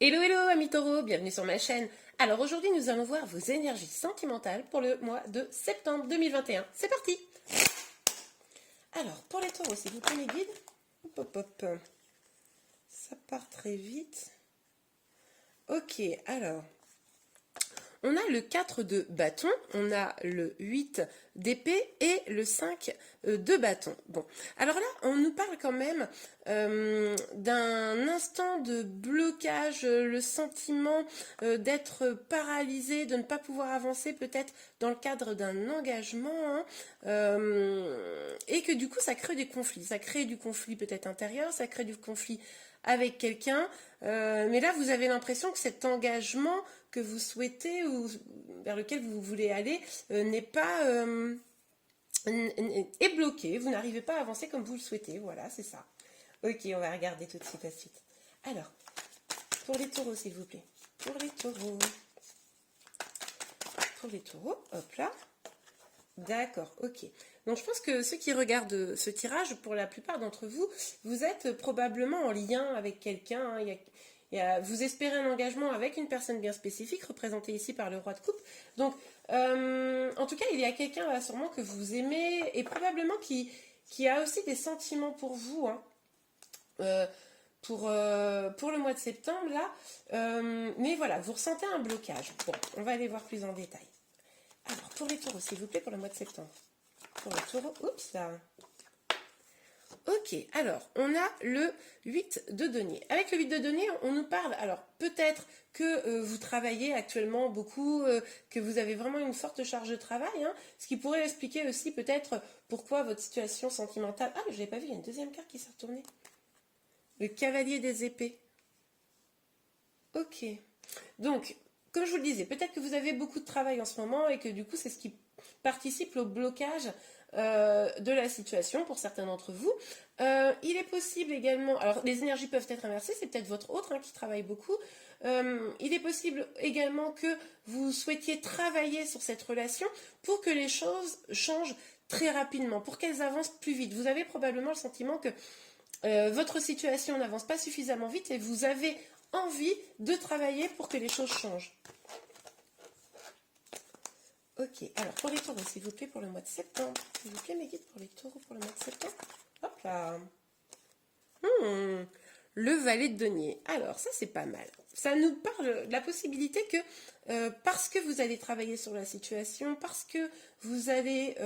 Hello hello amis taureaux, bienvenue sur ma chaîne. Alors aujourd'hui nous allons voir vos énergies sentimentales pour le mois de septembre 2021. C'est parti. Alors pour les taureaux, s'il vous plaît mes guides. Hop hop hop. Ça part très vite. Ok, alors on a le 4 de bâton, on a le 8 d'épée et le 5 de bâton. Bon, alors là, on nous parle quand même d'un instant de blocage, le sentiment d'être paralysé, de ne pas pouvoir avancer peut-être dans le cadre d'un engagement, hein, et que du coup, ça crée des conflits. Ça crée du conflit peut-être intérieur, ça crée du conflit avec quelqu'un, mais là, vous avez l'impression que cet engagement que vous souhaitez ou vers lequel vous voulez aller n'est pas est bloqué, vous n'arrivez pas à avancer comme vous le souhaitez, voilà, c'est ça. Ok, on va regarder tout de suite la suite. Alors, pour les taureaux, s'il vous plaît. Pour les taureaux. Pour les taureaux, hop là. D'accord, ok. Donc je pense que ceux qui regardent ce tirage, pour la plupart d'entre vous, vous êtes probablement en lien avec quelqu'un, hein. Vous espérez un engagement avec une personne bien spécifique, représentée ici par le roi de coupe. Donc, en tout cas, il y a quelqu'un là sûrement que vous aimez et probablement qui a aussi des sentiments pour vous, hein, pour le mois de septembre là. Mais voilà, vous ressentez un blocage. Bon, on va aller voir plus en détail. Alors, pour les taureaux, s'il vous plaît, pour le mois de septembre. Pour les taureaux, oups là. Ok, alors, on a le 8 de denier. Avec le 8 de denier, on nous parle, alors peut-être que vous travaillez actuellement beaucoup, que vous avez vraiment une forte charge de travail, hein, ce qui pourrait expliquer aussi peut-être pourquoi votre situation sentimentale... Ah, je ne l'ai pas vu, il y a une deuxième carte qui s'est retournée. Le cavalier des épées. Ok. Donc, comme je vous le disais, peut-être que vous avez beaucoup de travail en ce moment et que du coup, c'est ce qui participe au blocage de la situation pour certains d'entre vous. Il est possible également, alors les énergies peuvent être inversées, c'est peut-être votre autre hein, qui travaille beaucoup. Il est possible également que vous souhaitiez travailler sur cette relation pour que les choses changent très rapidement, pour qu'elles avancent plus vite. Vous avez probablement le sentiment que votre situation n'avance pas suffisamment vite et vous avez envie de travailler pour que les choses changent. Ok, alors pour les taureaux, s'il vous plaît, pour le mois de septembre. S'il vous plaît, mes guides, pour les taureaux, pour le mois de septembre. Hop là. Le valet de denier. Alors, ça, c'est pas mal. Ça nous parle de la possibilité que, parce que vous allez travailler sur la situation, parce que vous allez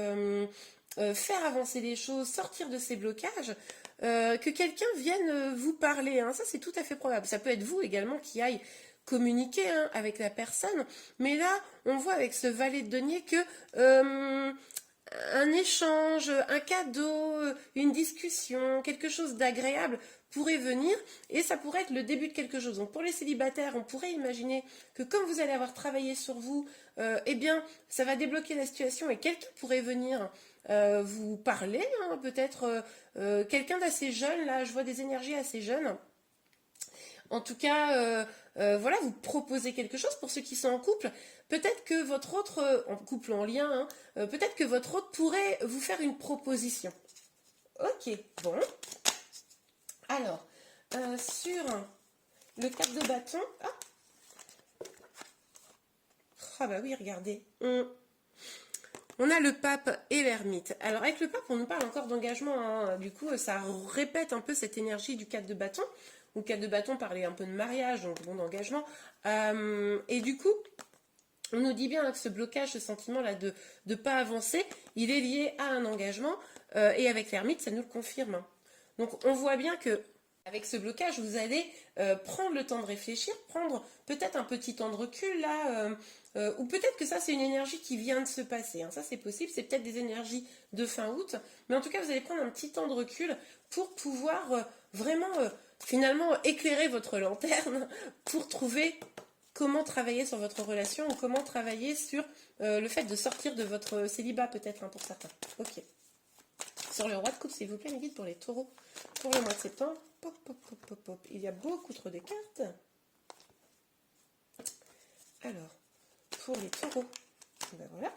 faire avancer les choses, sortir de ces blocages, que quelqu'un vienne vous parler. Hein. Ça, c'est tout à fait probable. Ça peut être vous également qui aille communiquer hein, avec la personne. Mais là, on voit avec ce valet de denier que un échange, un cadeau, une discussion, quelque chose d'agréable pourrait venir et ça pourrait être le début de quelque chose. Donc pour les célibataires, on pourrait imaginer que comme vous allez avoir travaillé sur vous, eh bien ça va débloquer la situation et quelqu'un pourrait venir vous parler, hein, peut-être quelqu'un d'assez jeune, là je vois des énergies assez jeunes. En tout cas, voilà, vous proposez quelque chose pour ceux qui sont en couple. Peut-être que votre autre, en couple ou en lien, hein, peut-être que votre autre pourrait vous faire une proposition. Ok, bon. Alors, sur le 4 de bâton, ah bah oui, regardez. On a le pape et l'ermite. Alors avec le pape, on nous parle encore d'engagement. Hein. Du coup, ça répète un peu cette énergie du 4 de bâton. Ou 4 de bâton parlait un peu de mariage, donc bon d'engagement. Et du coup, on nous dit bien que ce blocage, ce sentiment-là de ne pas avancer, il est lié à un engagement. Et avec l'ermite, ça nous le confirme. Donc on voit bien que avec ce blocage, vous allez prendre le temps de réfléchir, prendre peut-être un petit temps de recul là, ou peut-être que ça c'est une énergie qui vient de se passer, hein. Ça c'est possible, c'est peut-être des énergies de fin août, mais en tout cas vous allez prendre un petit temps de recul pour pouvoir vraiment finalement éclairer votre lanterne pour trouver comment travailler sur votre relation ou comment travailler sur le fait de sortir de votre célibat peut-être hein, pour certains. Ok. Sur le roi de coupe, s'il vous plaît, mes guides, pour les taureaux. Pour le mois de septembre, pop, pop, pop, pop, pop. Il y a beaucoup trop de cartes. Alors, pour les taureaux, ben voilà.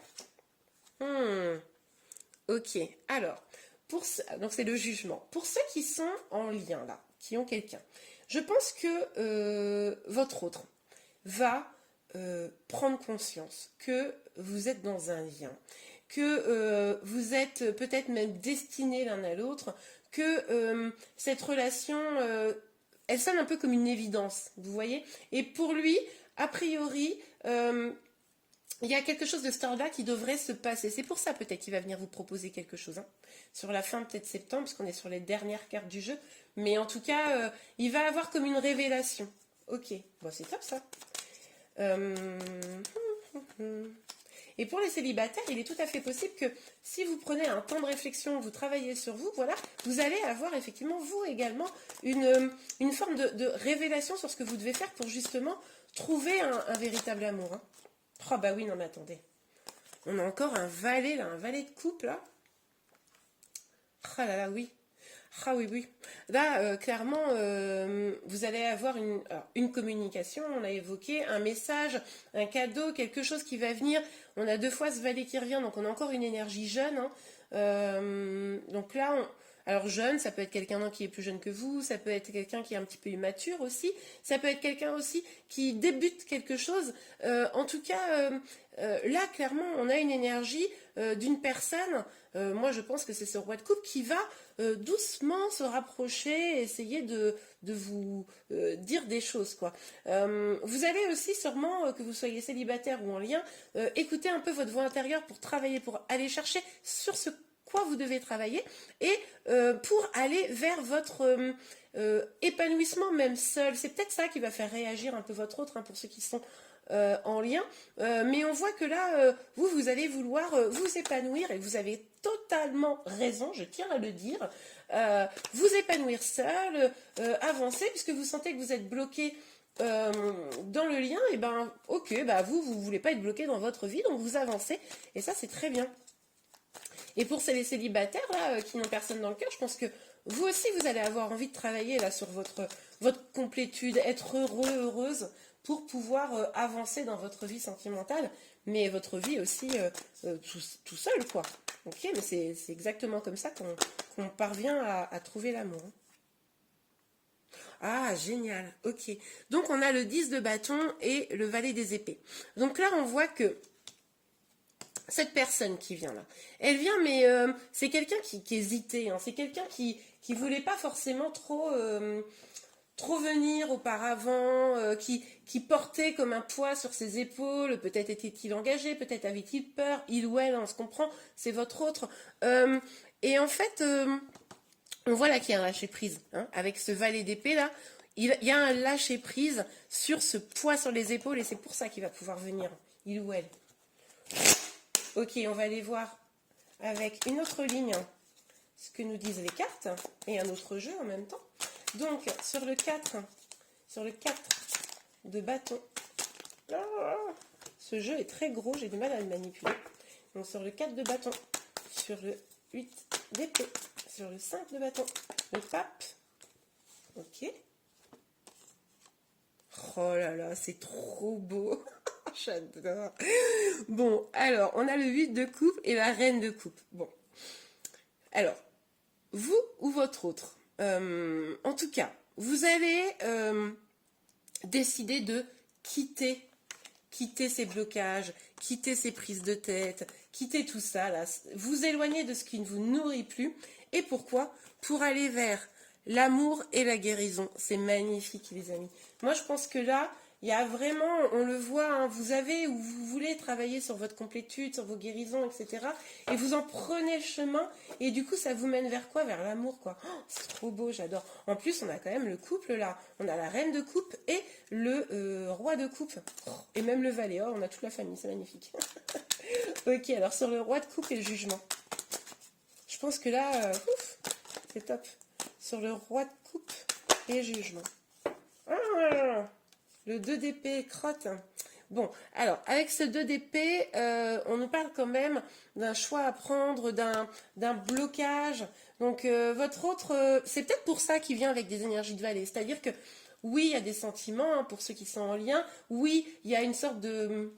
Ok, alors, donc c'est le jugement. Pour ceux qui sont en lien, là, qui ont quelqu'un, Je pense que votre autre va prendre conscience que vous êtes dans un lien, que vous êtes peut-être même destinés l'un à l'autre, que cette relation, elle sonne un peu comme une évidence, vous voyez. Et pour lui, a priori, il y a quelque chose de cet ordre-là qui devrait se passer. C'est pour ça peut-être qu'il va venir vous proposer quelque chose. Hein. Sur la fin peut-être septembre, parce qu'on est sur les dernières cartes du jeu. Mais en tout cas, il va avoir comme une révélation. Ok, bon c'est top ça. Et pour les célibataires, il est tout à fait possible que si vous prenez un temps de réflexion, vous travaillez sur vous, voilà, vous allez avoir effectivement, vous également, une forme de révélation sur ce que vous devez faire pour justement trouver un véritable amour. Hein. Oh bah oui, non mais attendez. On a encore un valet là, un valet de coupe là. Ah là là, oui. Ah oui, oui. Là, clairement, vous allez avoir une communication, on l'a évoqué, un message, un cadeau, quelque chose qui va venir. On a deux fois ce valet qui revient, donc on a encore une énergie jeune. Hein. Donc là, alors jeune, ça peut être quelqu'un qui est plus jeune que vous, ça peut être quelqu'un qui est un petit peu immature aussi, ça peut être quelqu'un aussi qui débute quelque chose. En tout cas, là, clairement, on a une énergie d'une personne, moi je pense que c'est ce roi de coupe qui va doucement se rapprocher, essayer de vous dire des choses, quoi. Vous allez aussi sûrement, que vous soyez célibataire ou en lien, écouter un peu votre voix intérieure pour travailler, pour aller chercher sur ce quoi vous devez travailler et pour aller vers votre épanouissement même seul. C'est peut-être ça qui va faire réagir un peu votre autre, hein, pour ceux qui sont en lien, mais on voit que là, vous allez vouloir vous épanouir et vous avez totalement raison, je tiens à le dire, vous épanouir seul, avancer, puisque vous sentez que vous êtes bloqué dans le lien, et ben ok, bah vous voulez pas être bloqué dans votre vie, donc vous avancez, et ça c'est très bien. Et pour les célibataires là, qui n'ont personne dans le cœur, je pense que vous aussi vous allez avoir envie de travailler là sur votre complétude, être heureux, heureuse, pour pouvoir avancer dans votre vie sentimentale, mais votre vie aussi tout seul, quoi. Ok, mais c'est exactement comme ça qu'on parvient à trouver l'amour. Ah, génial, ok. Donc on a le 10 de bâton et le valet des épées. Donc là, on voit que cette personne qui vient là, elle vient, mais c'est quelqu'un qui hésitait, hein. C'est quelqu'un qui voulait pas forcément trop venir auparavant, qui portait comme un poids sur ses épaules, peut-être était-il engagé, peut-être avait-il peur, il ou elle, on se comprend, c'est votre autre. Et en fait, on voit là qu'il y a un lâcher-prise, hein, avec ce valet d'épée là, il y a un lâcher-prise sur ce poids sur les épaules, et c'est pour ça qu'il va pouvoir venir, il ou elle. Ok, on va aller voir avec une autre ligne ce que nous disent les cartes, et un autre jeu en même temps. Donc, sur le 4 de bâton, ce jeu est très gros, j'ai du mal à le manipuler. Donc, sur le 4 de bâton, sur le 8 d'épée, sur le 5 de bâton, le pape. Ok. Oh là là, c'est trop beau. J'adore. Bon, alors, on a le 8 de coupe et la reine de coupe. Bon. Alors, vous ou votre autre, en tout cas, vous allez décider de quitter ces blocages, quitter ces prises de tête, quitter tout ça, là, vous éloigner de ce qui ne vous nourrit plus. Et pourquoi? Pour aller vers l'amour et la guérison. C'est magnifique, les amis. Moi, je pense que là, il y a vraiment, on le voit, hein, vous avez ou vous voulez travailler sur votre complétude, sur vos guérisons, etc. Et vous en prenez le chemin. Et du coup, ça vous mène vers quoi? Vers l'amour, quoi. Oh, c'est trop beau, j'adore. En plus, on a quand même le couple là. On a la reine de coupe et le roi de coupe. Oh, et même le valet. Oh, on a toute la famille, c'est magnifique. Ok, alors sur le roi de coupe et le jugement. Je pense que là, c'est top. Sur le roi de coupe et jugement. Ah, le 2 d'épée, crotte. Bon, alors, avec ce 2 d'épée, on nous parle quand même d'un choix à prendre, d'un blocage. Donc, votre autre, c'est peut-être pour ça qu'il vient avec des énergies de valet. C'est-à-dire que, oui, il y a des sentiments, hein, pour ceux qui sont en lien. Oui, il y a une sorte de,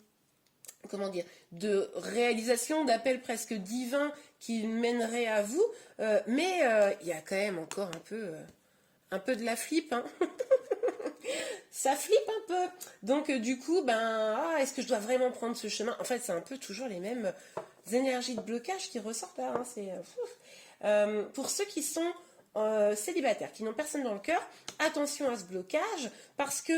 comment dire, de réalisation, d'appel presque divin qui mènerait à vous. Mais il y a quand même encore un peu de la flip, hein. Ça flippe un peu. Donc du coup, est-ce que je dois vraiment prendre ce chemin? En fait, c'est un peu toujours les mêmes énergies de blocage qui ressortent là, hein. C'est pour ceux qui sont célibataires, qui n'ont personne dans le cœur, attention à ce blocage, parce que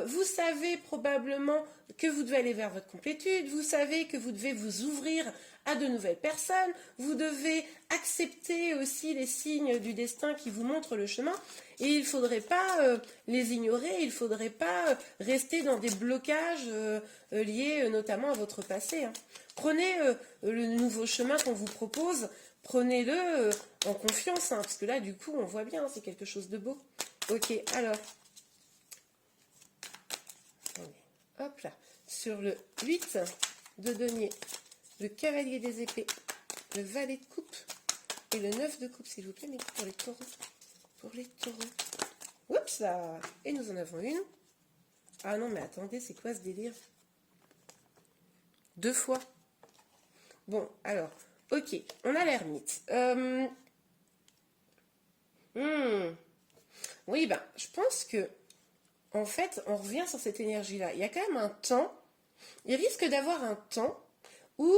vous savez probablement que vous devez aller vers votre complétude, vous savez que vous devez vous ouvrir à de nouvelles personnes, vous devez accepter aussi les signes du destin qui vous montrent le chemin, et il ne faudrait pas les ignorer, il ne faudrait pas rester dans des blocages liés notamment à votre passé, hein. Prenez le nouveau chemin qu'on vous propose, prenez-le en confiance, hein, parce que là, du coup, on voit bien, c'est quelque chose de beau. Ok, alors, hop là, sur le 8 de denier, le cavalier des épées, le valet de coupe et le 9 de coupe, s'il vous plaît, mais pour les taureaux. Pour les taureaux. Oups là. Et nous en avons une. Ah non, mais attendez, c'est quoi ce délire? 2 fois. Bon, alors, ok, on a l'ermite. Oui, je pense que, en fait, on revient sur cette énergie-là. Il y a quand même un temps, il risque d'avoir un temps où,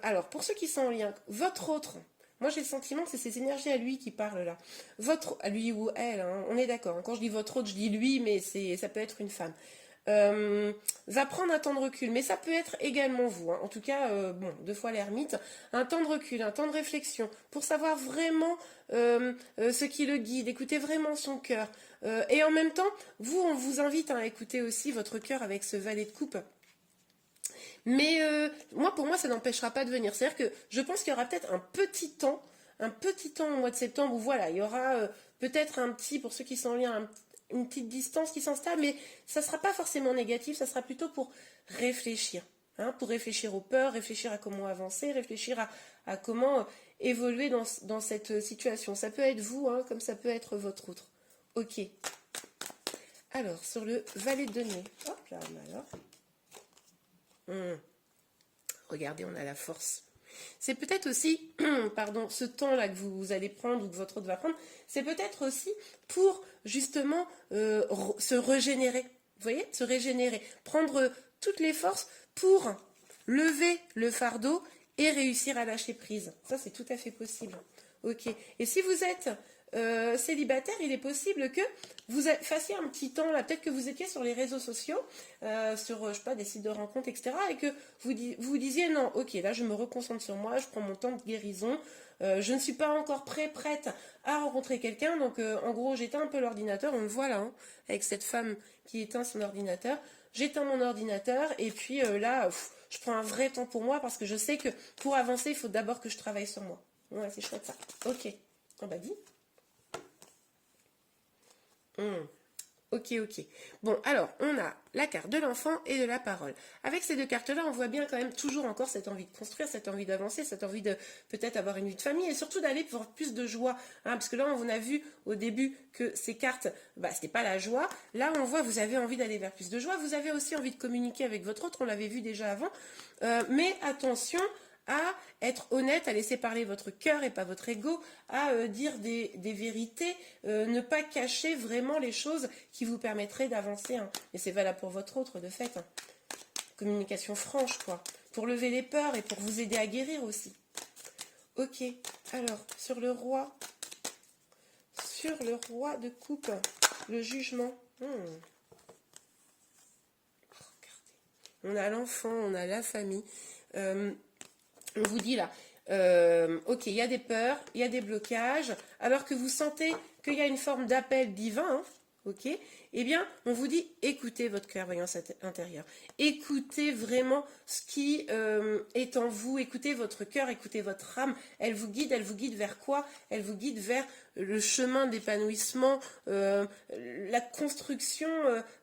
alors, pour ceux qui sont en lien, votre autre, moi j'ai le sentiment que c'est ces énergies à lui qui parlent là. À lui ou elle, hein, on est d'accord. Quand je dis votre autre, je dis lui, mais ça peut être une femme. Va prendre un temps de recul, mais ça peut être également vous, hein. En tout cas, 2 fois l'ermite, un temps de recul, un temps de réflexion, pour savoir vraiment ce qui le guide, écouter vraiment son cœur. Et en même temps, on vous invite à écouter aussi votre cœur avec ce valet de coupe. Mais pour moi, ça n'empêchera pas de venir. C'est-à-dire que je pense qu'il y aura peut-être un petit temps au mois de septembre, où voilà, il y aura peut-être pour ceux qui sont en lien, une petite distance qui s'installe, mais ça ne sera pas forcément négatif, ça sera plutôt pour réfléchir, hein, pour réfléchir aux peurs, réfléchir à comment avancer, réfléchir à comment évoluer dans cette situation. Ça peut être vous, hein, comme ça peut être votre autre. Ok. Alors, sur le valet de denier. Hop là, alors. Regardez, on a la force. C'est peut-être aussi, pardon, ce temps-là que vous allez prendre ou que votre autre va prendre, c'est peut-être aussi pour justement se régénérer. Vous voyez, se régénérer. Prendre toutes les forces pour lever le fardeau et réussir à lâcher prise. Ça, c'est tout à fait possible. Ok. Et si vous êtes célibataire, il est possible que vous fassiez un petit temps, là, peut-être que vous étiez sur les réseaux sociaux, sur, je sais pas, des sites de rencontres, etc., et que vous disiez, non, ok, là, je me reconcentre sur moi, je prends mon temps de guérison, je ne suis pas encore prête à rencontrer quelqu'un, donc en gros, j'éteins un peu l'ordinateur, on le voit là, hein, avec cette femme qui éteint son ordinateur, j'éteins mon ordinateur, et puis là, je prends un vrai temps pour moi, parce que je sais que pour avancer, il faut d'abord que je travaille sur moi. Ouais, c'est chouette ça. Ok. On va dire. Ok. Bon, alors, on a la carte de l'enfant et de la parole. Avec ces 2 cartes-là, on voit bien quand même toujours encore cette envie de construire, cette envie d'avancer, cette envie de peut-être avoir une vie de famille et surtout d'aller pour plus de joie, hein, parce que là, on a vu au début que ces cartes, c'était pas la joie. Là, on voit, vous avez envie d'aller vers plus de joie. Vous avez aussi envie de communiquer avec votre autre, on l'avait vu déjà avant. Mais attention à être honnête, à laisser parler votre cœur et pas votre ego, à dire des vérités, ne pas cacher vraiment les choses qui vous permettraient d'avancer, hein. Et c'est valable pour votre autre, de fait, hein. Communication franche, quoi. Pour lever les peurs et pour vous aider à guérir aussi. Ok, alors, sur le roi de coupe, le jugement. Regardez. On a l'enfant, on a la famille. On vous dit là, ok, il y a des peurs, il y a des blocages, alors que vous sentez qu'il y a une forme d'appel divin, hein, ok, eh bien, on vous dit, écoutez votre clairvoyance intérieure, écoutez vraiment ce qui est en vous, écoutez votre cœur, écoutez votre âme, elle vous guide vers quoi? Elle vous guide vers le chemin d'épanouissement, la construction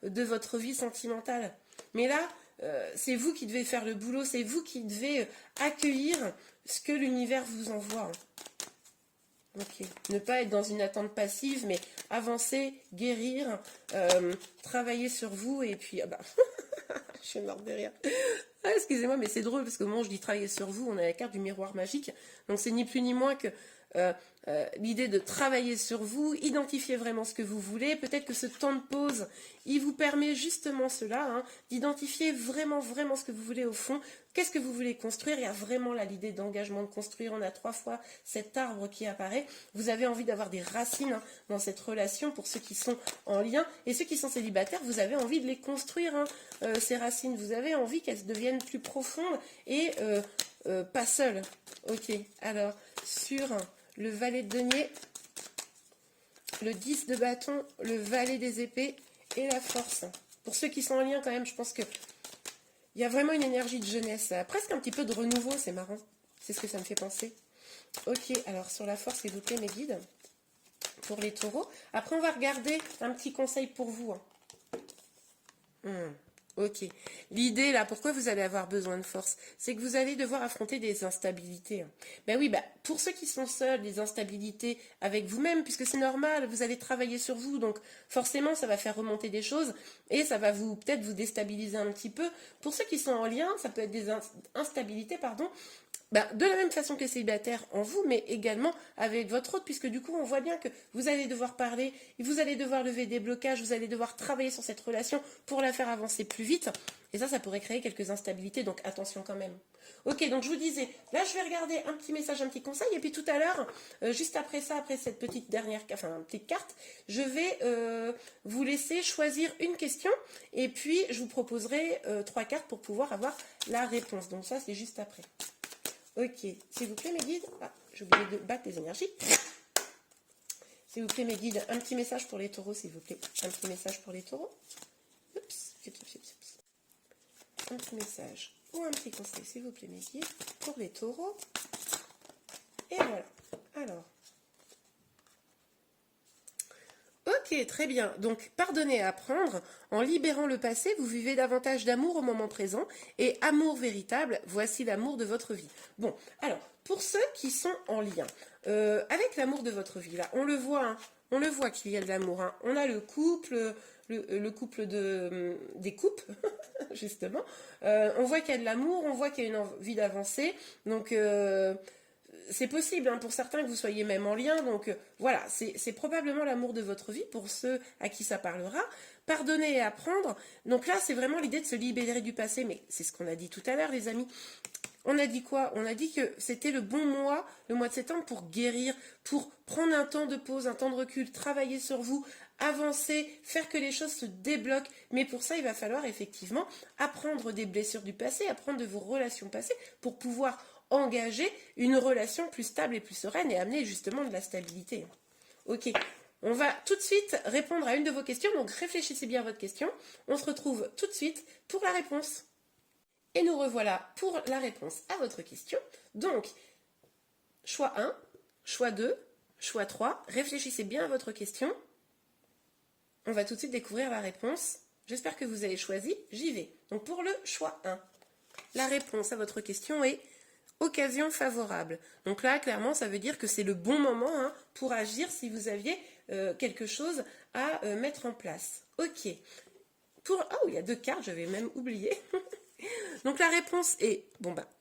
de votre vie sentimentale. Mais là, c'est vous qui devez faire le boulot, c'est vous qui devez accueillir ce que l'univers vous envoie. Ok. Ne pas être dans une attente passive, mais avancer, guérir, travailler sur vous, et puis, je suis morte de rire. Excusez-moi, mais c'est drôle, parce que moi, je dis travailler sur vous, on a la carte du miroir magique, donc c'est ni plus ni moins que l'idée de travailler sur vous, identifier vraiment ce que vous voulez. Peut-être que ce temps de pause, il vous permet justement cela, hein, d'identifier vraiment ce que vous voulez au fond. Qu'est-ce que vous voulez construire? Il y a vraiment là l'idée d'engagement, de construire. On a 3 fois cet arbre qui apparaît. Vous avez envie d'avoir des racines, hein, dans cette relation pour ceux qui sont en lien. Et ceux qui sont célibataires, vous avez envie de les construire, hein, ces racines. Vous avez envie qu'elles deviennent plus profondes et pas seules. Ok, alors sur le valet de denier, le 10 de bâton, le valet des épées et la force. Pour ceux qui sont en lien quand même, je pense que il y a vraiment une énergie de jeunesse, presque un petit peu de renouveau, c'est marrant. C'est ce que ça me fait penser. Ok, alors sur la force, s'il vous plaît, mes guides, pour les taureaux. Après, on va regarder un petit conseil pour vous. Ok. L'idée, là, pourquoi vous allez avoir besoin de force, c'est que vous allez devoir affronter des instabilités. Ben oui, pour ceux qui sont seuls, des instabilités avec vous-même, puisque c'est normal, vous allez travailler sur vous, donc forcément, ça va faire remonter des choses et ça va peut-être vous déstabiliser un petit peu. Pour ceux qui sont en lien, ça peut être des instabilités, pardon, de la même façon que les célibataires en vous, mais également avec votre autre, puisque du coup, on voit bien que vous allez devoir parler, vous allez devoir lever des blocages, vous allez devoir travailler sur cette relation pour la faire avancer plus vite. Et ça pourrait créer quelques instabilités, donc attention quand même. Ok, donc je vous disais, là, je vais regarder un petit message, un petit conseil, et puis tout à l'heure, juste après ça, après cette petite carte, je vais vous laisser choisir une question, et puis je vous proposerai 3 cartes pour pouvoir avoir la réponse. Donc ça, c'est juste après. Ok, s'il vous plaît mes guides, j'ai oublié de battre les énergies. S'il vous plaît mes guides, un petit message pour les taureaux, s'il vous plaît. Un petit message pour les taureaux. Oups. Un petit message ou un petit conseil, s'il vous plaît mes guides, pour les taureaux. Et voilà. Alors. Ok, très bien. Donc, pardonner et apprendre. En libérant le passé, vous vivez davantage d'amour au moment présent. Et amour véritable, voici l'amour de votre vie. Bon, alors, pour ceux qui sont en lien, avec l'amour de votre vie, là, on le voit, hein, on le voit qu'il y a de l'amour. Hein. On a le couple, le couple des coupes, justement. On voit qu'il y a de l'amour, on voit qu'il y a une envie d'avancer. Donc, c'est possible, hein, pour certains que vous soyez même en lien, donc voilà, c'est probablement l'amour de votre vie pour ceux à qui ça parlera. Pardonner et apprendre, donc là c'est vraiment l'idée de se libérer du passé, mais c'est ce qu'on a dit tout à l'heure les amis. On a dit quoi? On a dit que c'était le bon mois, le mois de septembre, pour guérir, pour prendre un temps de pause, un temps de recul, travailler sur vous, avancer, faire que les choses se débloquent. Mais pour ça, il va falloir effectivement apprendre des blessures du passé, apprendre de vos relations passées pour pouvoir engager une relation plus stable et plus sereine et amener justement de la stabilité. Ok, on va tout de suite répondre à une de vos questions, donc réfléchissez bien à votre question. On se retrouve tout de suite pour la réponse. Et nous revoilà pour la réponse à votre question. Donc, choix 1, choix 2, choix 3. Réfléchissez bien à votre question. On va tout de suite découvrir la réponse. J'espère que vous avez choisi. J'y vais. Donc, pour le choix 1, la réponse à votre question est occasion favorable. Donc là, clairement, ça veut dire que c'est le bon moment, hein, pour agir si vous aviez quelque chose à mettre en place. Ok. Oh, il y a 2 cartes, j'avais même oublié. Donc la réponse est,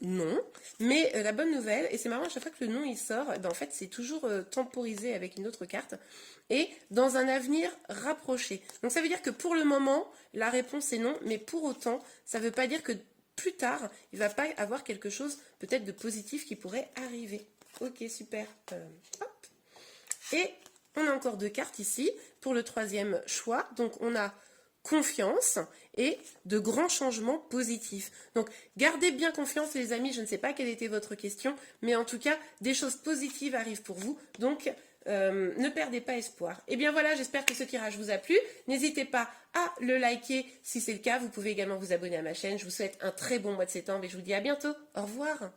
non, mais la bonne nouvelle, et c'est marrant, à chaque fois que le non il sort, en fait c'est toujours temporisé avec une autre carte, et dans un avenir rapproché. Donc ça veut dire que pour le moment, la réponse est non, mais pour autant, ça ne veut pas dire que plus tard, il ne va pas avoir quelque chose peut-être de positif qui pourrait arriver. Ok, super. Hop. Et on a encore 2 cartes ici pour le 3e choix. Donc on a confiance et de grands changements positifs. Donc gardez bien confiance les amis, je ne sais pas quelle était votre question, mais en tout cas des choses positives arrivent pour vous, donc ne perdez pas espoir. Et bien voilà, j'espère que ce tirage vous a plu. N'hésitez pas à le liker si c'est le cas, vous pouvez également vous abonner à ma chaîne. Je vous souhaite un très bon mois de septembre et je vous dis à bientôt. Au revoir.